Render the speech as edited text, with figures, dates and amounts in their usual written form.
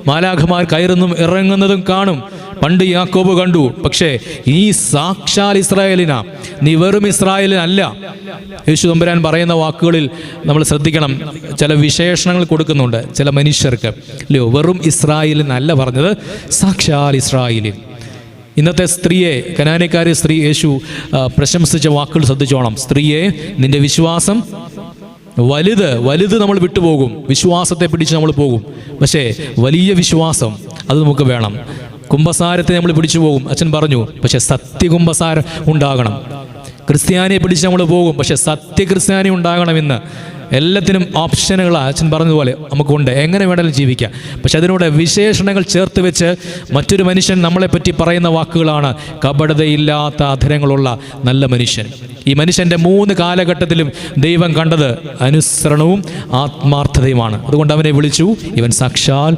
മാലാഖമാർ കയറുന്നതും ഇറങ്ങുന്നതും കാണും. പണ്ട് യാക്കോബ് കണ്ടു. പക്ഷേ ഈ സാക്ഷാൽ ഇസ്രായേലിനാ, നീ വെറും ഇസ്രായേലിനല്ല. യേശു തമ്പുരാൻ പറയുന്ന വാക്കുകളിൽ നമ്മൾ ശ്രദ്ധിക്കണം. ചില വിശേഷണങ്ങൾ കൊടുക്കുന്നുണ്ട് ചില മനുഷ്യർക്ക്, അല്ലയോ? വെറും ഇസ്രായേലിനല്ല പറഞ്ഞത്, സാക്ഷാൽ ഇസ്രായേലിൻ. ഇന്നത്തെ സ്ത്രീയെ, കനാന്യക്കാരി സ്ത്രീ യേശു പ്രശംസിച്ച വാക്കുകൾ ശ്രദ്ധിച്ചോണം. സ്ത്രീയെ, നിന്റെ വിശ്വാസം വലുത് നമ്മൾ വിട്ടുപോകും, വിശ്വാസത്തെ പിടിച്ച് നമ്മൾ പോകും. പക്ഷേ വലിയ വിശ്വാസം അത് നമുക്ക് വേണം. കുംഭസാരത്തെ നമ്മൾ പിടിച്ചു പോകും, അച്ഛൻ പറഞ്ഞു. പക്ഷെ സത്യകുംഭസാരം ഉണ്ടാകണം. ക്രിസ്ത്യാനിയെ പിടിച്ച് നമ്മൾ പോകും, പക്ഷെ സത്യക്രിസ്ത്യാനി ഉണ്ടാകണമെന്ന്. എല്ലാത്തിനും ഓപ്ഷനുകളാണ് അച്ഛൻ പറഞ്ഞതുപോലെ നമുക്കുണ്ട്, എങ്ങനെ വേണമെങ്കിലും ജീവിക്കാം. പക്ഷെ അതിനോട് വിശേഷണങ്ങൾ ചേർത്ത് വെച്ച് മറ്റൊരു മനുഷ്യൻ നമ്മളെപ്പറ്റി പറയുന്ന വാക്കുകളാണ് കപടതയില്ലാത്ത അധരങ്ങളുള്ള നല്ല മനുഷ്യൻ. ഈ മനുഷ്യൻ്റെ 3 കാലഘട്ടത്തിലും ദൈവം കണ്ടത് അനുസരണവും ആത്മാർത്ഥതയുമാണ്. അതുകൊണ്ട് അവനെ വിളിച്ചു, ഇവൻ സാക്ഷാൽ